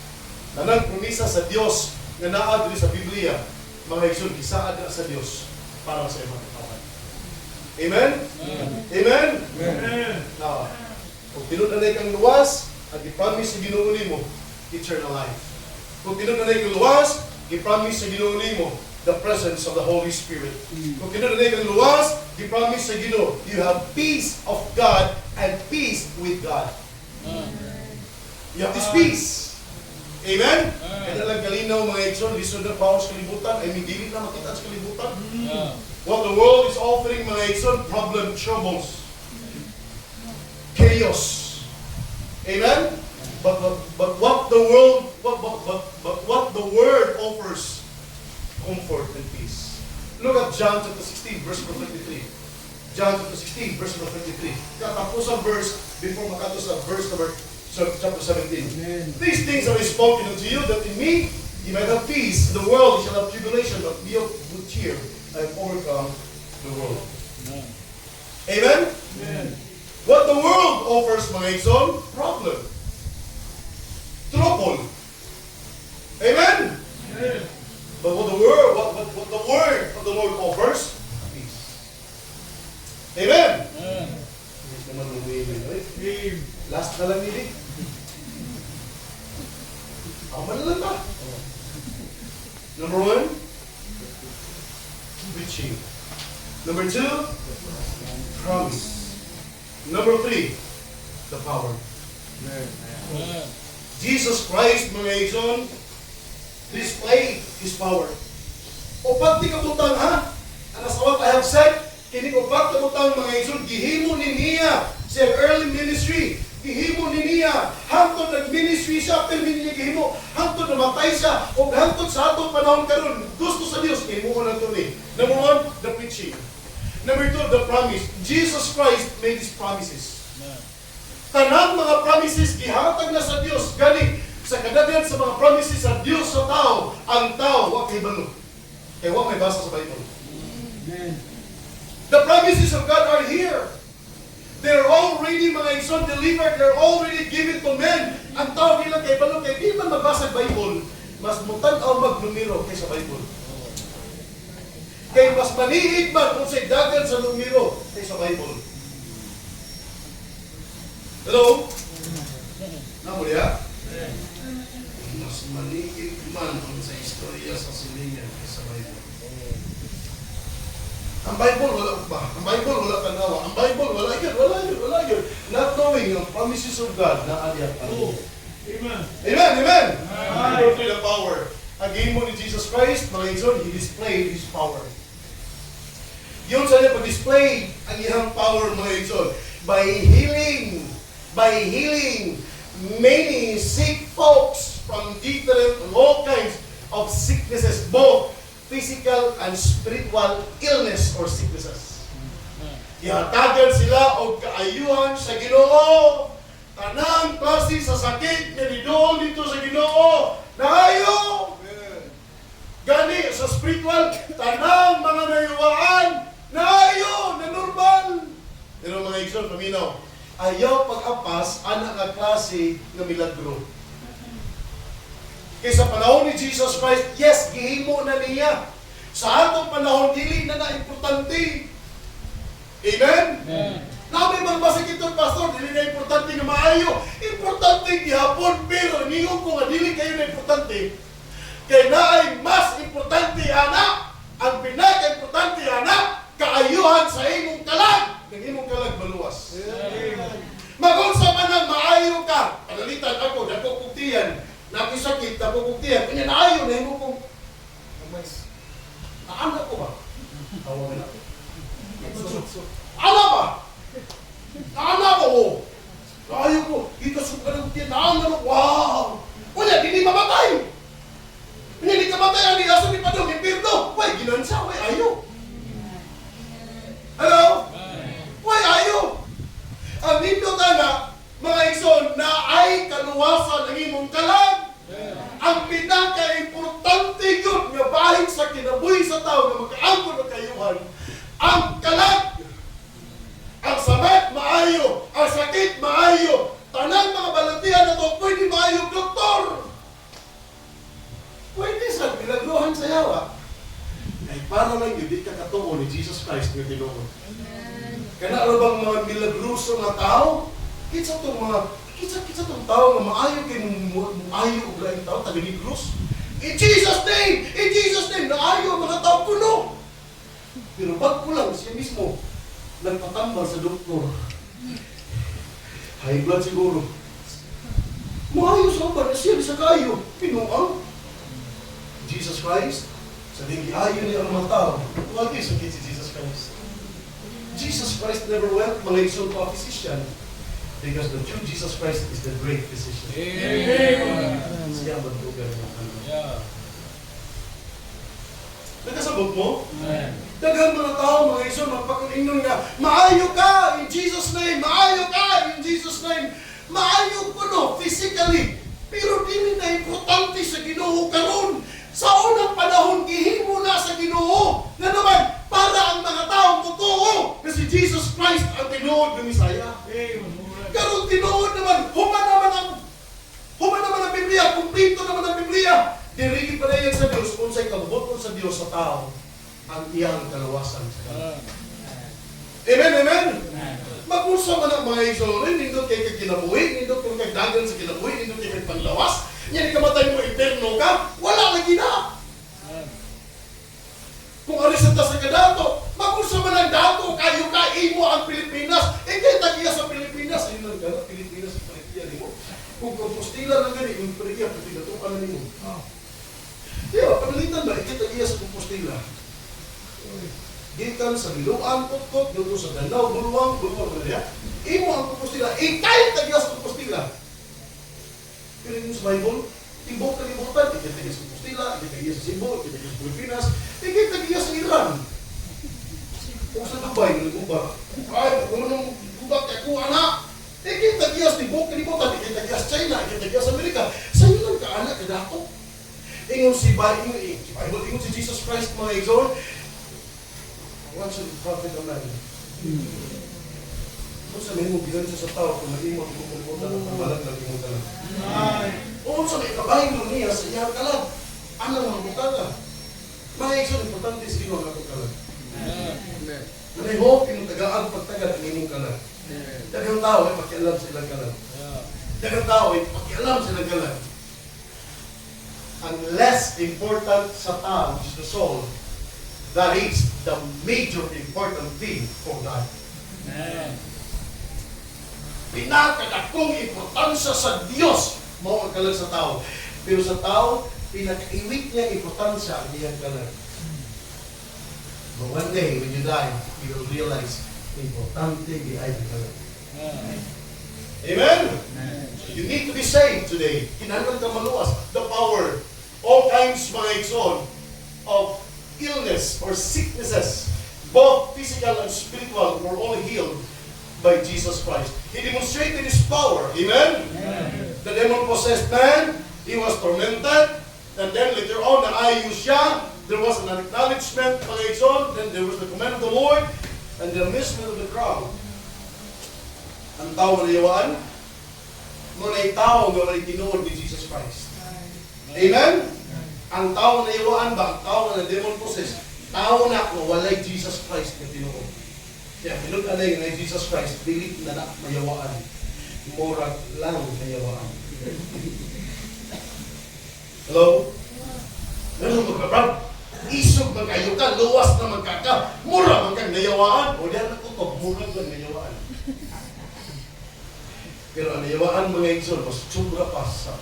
Nanang promisa sa Diyos na naadri sa Biblia, mga igsoon, gisaad na sa Diyos para sa imong katawan. Amen? Amen? Amen. Now, kung tinunanay kang luwas, at i-promise sa Ginoo nimo, eternal life. Kung tinunanay kang luwas, i-promise sa Ginoo nimo, the presence of the Holy Spirit. Kung tinunanay kang luwas, i-promise sa Ginoo, you have peace of God and peace with God. You have this peace. Amen? Kaya lang kalinaw mga igsoon, lisod na bawas kalibutan, ay dili na makita sa kalibutan. What the world is offering mga igsoon, problem, troubles, chaos. Amen? But what the world, what the Word offers, comfort and peace. Look at John chapter 16, verse 23. John chapter 16, verse 23. Katapos ang verse before makato sa verse number chapter 17. Amen. These things have I spoken unto you, that in me you might have peace. In the world you shall have tribulation, but be of good cheer. I have overcome the world. Amen? Amen. What the world offers, mga igsoon, problem. Trouble. Amen? Amen. But what the word of the Lord offers, peace. Amen? Yes, naman ang amen, right? Amen. Last na lang nili. Ako man lang ba? Number 1, preaching. Number 2, promise. Number 3, the power. Jesus Christ, mga igsoon, displayed His power. Upat di kabutang ha? And as what I have said, kining upat kabutang mga igsoon, gihimo ni niya sa early ministry. Gihimo ni niya. Hangtod nag-ministry siya, pero hindi niya gihimo. Hangtod namatay siya, o hangtod sa atong panahon karon. Gusto sa Dios, gihimo ko lang ito ni. Number 1, the preaching. Number 2, the promise. Jesus Christ made His promises. Tanang mga promises gihatag na sa Dios. Gani sa kadaghan sa mga promises sa Dios sa tao, ang tao wa kay balo. Kaya wa may basa sa Bible. Amen. The promises of God are here. They're already mga igsoon delivered. They're already given to men. Ang tao nila kay balo kay di man magbasa sa Bible, mas mutan-aw magnumero kaysa Bible. Kay mas maniid man kung sa'y dagan sa numero kaysa Bible. Hello? Namo diya? Mas maliit man ang sa istorya sa silingan sa Bible. Ang Bible wala ba? Ang Bible wala tanawa. Ang Bible wala yun. Not knowing ang promises of God na aliyat ang Amen. Amen, amen. Amen. The power. Again mo ni Jesus Christ, mga igsoon, He displayed His power. Yun sa niya pag-display ang iyang power, mga igsoon, by healing many sick folks from different and all kinds of sicknesses, both physical and spiritual illness or sicknesses. Ihatagan sila og kaayuhan sa Ginoo. Tanang klase sa sakit nga nidool dito sa Ginoo, naayo. Gani sa spiritual, tanang mga nayuwaan, naayo, na normal. Pero mga igsoon, paminaw, ayaw pag-apas anak nga klase ng milagro. Kaya sa panahon ni Jesus Christ, yes, gihimo na niya. Sa atong panahon, dili na importante. Amen? Namin magbasa kitong pastor, dili na importante nga maayo. Importante gihapon, pero niyo ko nga dili kayo na importante. Kaya na ay mas importante anak. Ang pinaka-importante anak, kaayuhan sa imong kalag, ng imong kalag maluwas. Magunsa man ang maayo ka, panalitan ako, dako kuktiyan, na ako'y sakit, dako kuktiyan, kanya naayo na imo kong, naanak ko ba? Tawa na. Ana ba? Naanak ko, naayo ko, ikasok ka ng kuktiyan, naanak ko, wow! Wala, hindi mamatay! Hindi ka matay, ang nilaso ni Padong, impirno, way, ginansa, way, ayo! Hello? Why ayo? Ang nindot na mga igsoon na ay kaluwasan ng imong kalag. Ang pinaka-importante yun nga bahin sa kinabuhi sa tao na magkaangkon ng kayuhan. Ang kalag. Ang samat, maayo. Ang sakit, maayo. Tanang mga balatian na ito, pwede maayo, doktor. Pwede sa bilagluhan sa yawa. Ay para lang yun, di ka katuo ni Jesus Christ nga tinuod. Kana ano bang mga milagruso nga tao? Kitsa itong tao nga maayo kay maayo og laing tao taga ni krus. In Jesus name, naayo ang mga tao kuno. Pero bag ko lang siya mismo nagpatambal sa doktor. High blood siguro. Maayo sa ba siya sa kayo? Pinuang. Jesus Christ sa dingi ayo niya ang mga tao. What is it si Jesus Christ? Jesus Christ never went mga isol to a physician because the true Jesus Christ is the great physician. Amen. Siya ang magdugan ng ano. Yeah. Nagkasabot mo? Amen. Daghang mga tao, mga isol, magpakulingon nga, maayo ka in Jesus name, maayo ka in Jesus name. Maayo ko no, physically. Pero di na importante sa Ginoo karon. Sa unang panahon, gihimo na sa Ginoo. Na naman, para ang mga taong totoo na si Jesus Christ ang tinuod ng Misaya. Karon tinuod naman, human naman ang Biblia, kumpleto naman ang Biblia. Dirigi pa na yan sa Diyos, kung sa'y kabubuton sa Diyos sa tao, ang iyang kalawasan sa kanila. Amen, amen? Mag-usa man ang mga isorin, nindot kay kinabuhi, nindot kay dagan sa kinabuhi, nindot kay panglawas, yan ikamatay mo, eterno ka, wala lagi na. Kung arisata sa kadato, mag-usa man ang dato, kayo ka, imo ang Pilipinas, kaya tagiya sa Pilipinas, ayun lang gano'n, Pilipinas, palikiyan mo. Kung kompostila lang gani, yung palikiyan, pati natukan na nimo. Diba, panalitan ba, ikita tagiya sa kompostila. Gikan sa Biluan, Putkot, dito sa Danau, Buluang, Buluang, imo ang kompostila, ikay tagiya sa kompostila. Pero yung sa Bible, tibok na libutan, ikay tagiya sa kompostila, ikay tagiya sa Cebu, ikay tagiya sa Pilipinas, ikay tagiya sa Iran. O sa Dubai, naliguba. Ay, kung anong gubat kaya kuha na, ikay tagiya sa tibok na libutan, ikay tagiya sa China, ikay tagiya sa Amerika. Sa iyo lang ka-anak, kadako. Ingon si Bible, ingon si Jesus Christ, mga exhort, once a prophet of man. Kung sa may mo ginan sa tao, kung mag-imot, kung mag-imutan, kung malag na imutan. O sa may kabahin mo niya sa iyang kalag, ano ang bukata? Mga exhort, importante sa inyo ang akong kalag. Manay ho, pinutagaan pagtagal ang inyong kalag. Dagang tao ay pakialam sa ilang kalag. Dagang tao ay pakialam sa ilang kalag. Ang less important sa tao, which is the soul, that is the major important thing for God. Pinakadakong importansya sa Diyos mo ang kalag sa tao. Pero sa tao, pinakaiwit niya importansya ang iyang kalag. But one day, when you die, you will realize importante di ay kalag. Amen? You need to be saved today. Kinahanglan ka maluwas. The power, all kinds mga igsoon of illness or sicknesses, both physical and spiritual, were all healed by Jesus Christ. He demonstrated His power. Amen? The demon-possessed man, he was tormented, and then later on, naayon siya, there was an acknowledgement mga igsoon, then there was the command of the Lord, and the amazement of the crowd. Ang tao na yawaan, muna ay tao nga walay tinuod ni Jesus Christ. Amen? Ang tao na iwaan ba? Ang tao na demon possessed. Tao na nga walay Jesus Christ na tinuod. Kaya pinag-alay nga Jesus Christ, pilit na mayawaan. Murag lang mayawaan. Hello? Ano mo ka, Brad? Isog man kayo ka, luwas na magkaka, mura man kang nayawaan. O diyan nakutob, mura man nayawaan. Pero ang nayawaan mga igsoon, mas sobra pa sa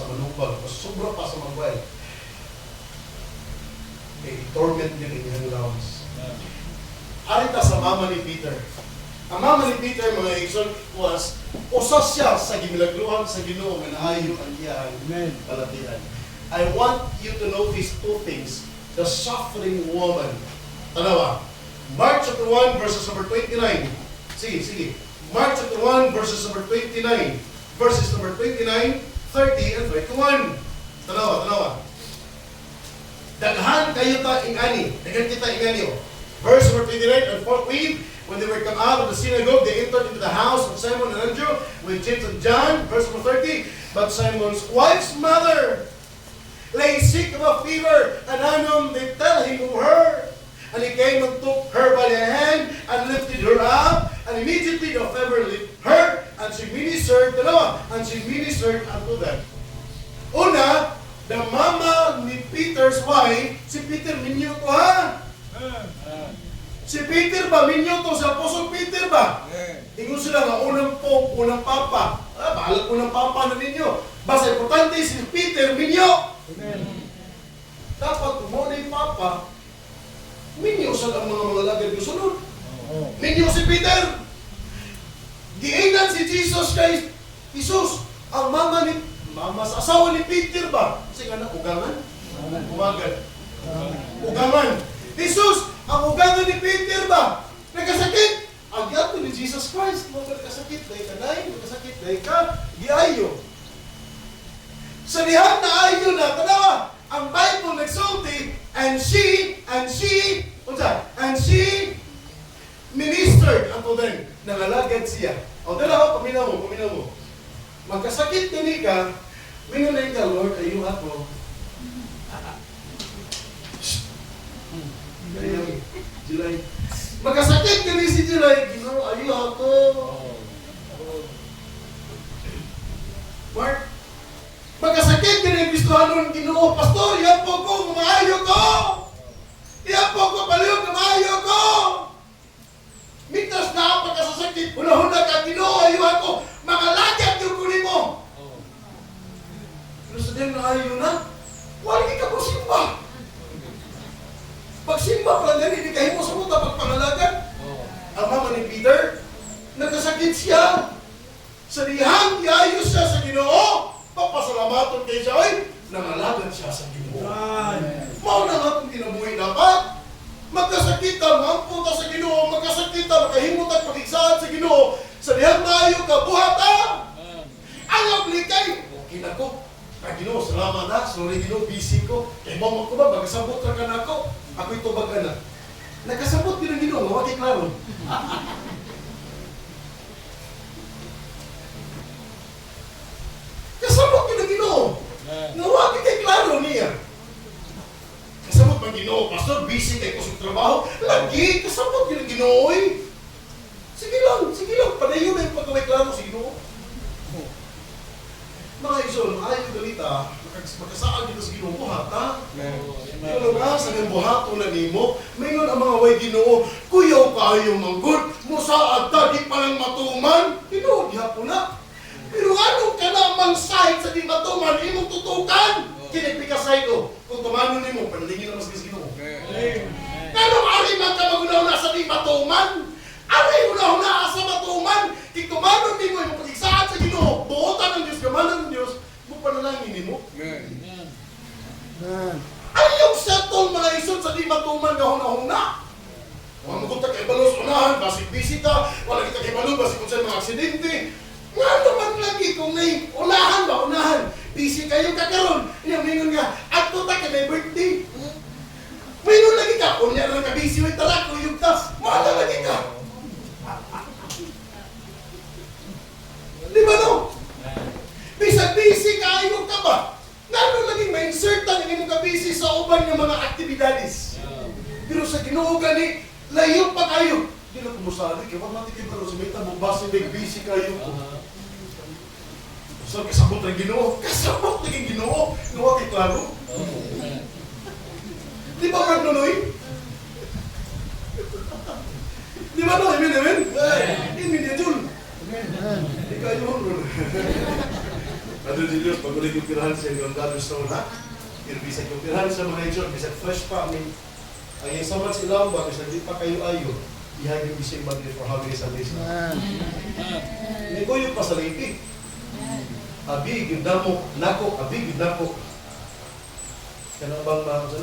manumbag, mas sobra pa sa magway. I-torment niya rin yung lawas. Arita sa mama ni Peter. Ang mama ni Peter, mga igsoon, was usa siya sa gimilagluhan sa Ginoo nga naayo ang iyang balatian. I want you to notice two things. The suffering woman. Tanawa. Mark chapter 1 verses number 29. Sige. Mark chapter 1 verses number 29. Verses number 29, 30, and 31. Tanawa. Daghan kayo ta ingani. Daghan kita ingani. Verse number 29 and 40. When they were come out of the synagogue, they entered into the house of Simon and Andrew with James and John. Verse number 30. But Simon's wife's mother lay sick of a fever, and anon they tell him of her. And he came and took her by the hand and lifted her up, and immediately the fever left her, and she ministered unto them. Una, the mama ni Peter's wife, si Peter minyo to ha? Si Peter ba? Minyo to sa Apostol Peter ba? Ingon sila nga unang pope, unang papa. Bahala unang papa na ninyo. Basta importante si Peter minyo. Dapat mo na yung papa, minyo sa ang mga lagay yung sunod. Minyo si Peter. Giinan si Jesus kay Jesus. Ang mama sa asawa ni Peter ba? Kasi nga na, ugangan. Jesus, ang ugangan ni Peter ba? Nagkasakit. Agyato ni Jesus Christ. Nagkasakit, dahil ka dahil. Nagkasakit, dahil ka. Giayo. Sa dihan na ayo na, tanawa, ang Bible nagsulti, and she ministered unto them. Nangalagad siya. O, dalawa, paminaw mo. Magkasakit kini ka, minunay ka, Lord, ayo ako. July. Magkasakit kini si July, Ginoo, ayo ako. Mark, magkasakit ka ng Kristohanon Ginoo, Pastor, yan po ko, maayo ko! Yan po ko, palihog na maayo ko! Mitas na ang pagkasasakit, huna-huna ka, Ginoo, ayo ako, makalagyan yung kunin mo! Pero sa din na ayo na, wala ka po simba! Pag simba pa lang hindi kayo mo sa muta pagpangalagan. Ang mama ni Peter, nagkasakit siya. Sa dihang, iayos siya sa Ginoo. Papasalamaton kay siya, ay, nangalagan siya sa Ginoo. Mao na nga itong kinabuhi dapat. Magkasakit ka, mampunta sa Ginoo, magkasakit ka, makahimot at pakigsaan sa Ginoo. Sa dihang tayo ka, buhata! Ang ablikay, okay na ko. Ginoo, salamat na. Sorry, Ginoo, busy ko. Kaya mo ko ba, magkasabot ka na ako. Ako ito baga na. Nagkasabot din ang Ginoo, mawagi klaro. Kasabot din ang Ginoo. Nawagi kay klaro niya. Kasabot ang Ginoo, Pastor, busy kayo sa trabaho. Lagi, kasabot din ang Ginoo eh. Sige lang. Padayon na yung pagkaway klaro sa Ginoo. Mga iso, ayaw galita, magkasaan dito sa Ginoo, buhata. Ikaw nga, sa nang buhato na nimo, mayon ang mga way Ginoo, kuyaw kayo manggod, musaad ta, di palang matuman, Ginoo, di hapon na. Pero anong ka namang side sa di matuman, imong tutukan? Kinipika side o, kung tumano nimo, panalingin na mas Ginoo. Kanong ari man ka magunaw na sa di matuman? Ari una-una sa matuman, kung tumano nimo, imong pag-iksaan sa Ginoo, buotan ng Diyos, gamanan ng Diyos, mo panalangin nimo. Ayong settle mga isod sa di matuman ka huna-huna. Mga magunta kay balos unahan, basig bisita, wala kita kay balo, basig kung saan mga aksidente. Nga naman lagi kung may unahan. Busy kayo kakaroon. Mingon nga, ato ta ka may birthday. Mingon lagi ka, kunya lang ka busy, may tala ko yung tas. Maala lagi ka. Di ba no? Bisag-busy kayo ka ba? Lalo laging ma-insertan yung ka-busy sa uban ng mga aktibidades. Pero sa Ginoo gani, layo pa kayo. Hindi na kumusabi, kaya wag natin kayo sa may tabubasi, busy kayo. So, kasabot ng Ginoo. Kasabot ng Ginoo. Nawa kay klaro. Di ba magnunoy? Di ba no? Amen, amen? Amen, Jul. Ikaw yun, bro. Padre de Dios, pag ulit yung pirahan sa yung gado sa una, bisag yung pirahan sa mga itsyon, bisag fresh pa, ang yung saman silang ba, bisag di pa kayo ayo, ihag yung bisig magli for having sa days na. Hindi ko yung pasaliti. Abig, yung damo, nako, abig, yung nako. Kaya bang mga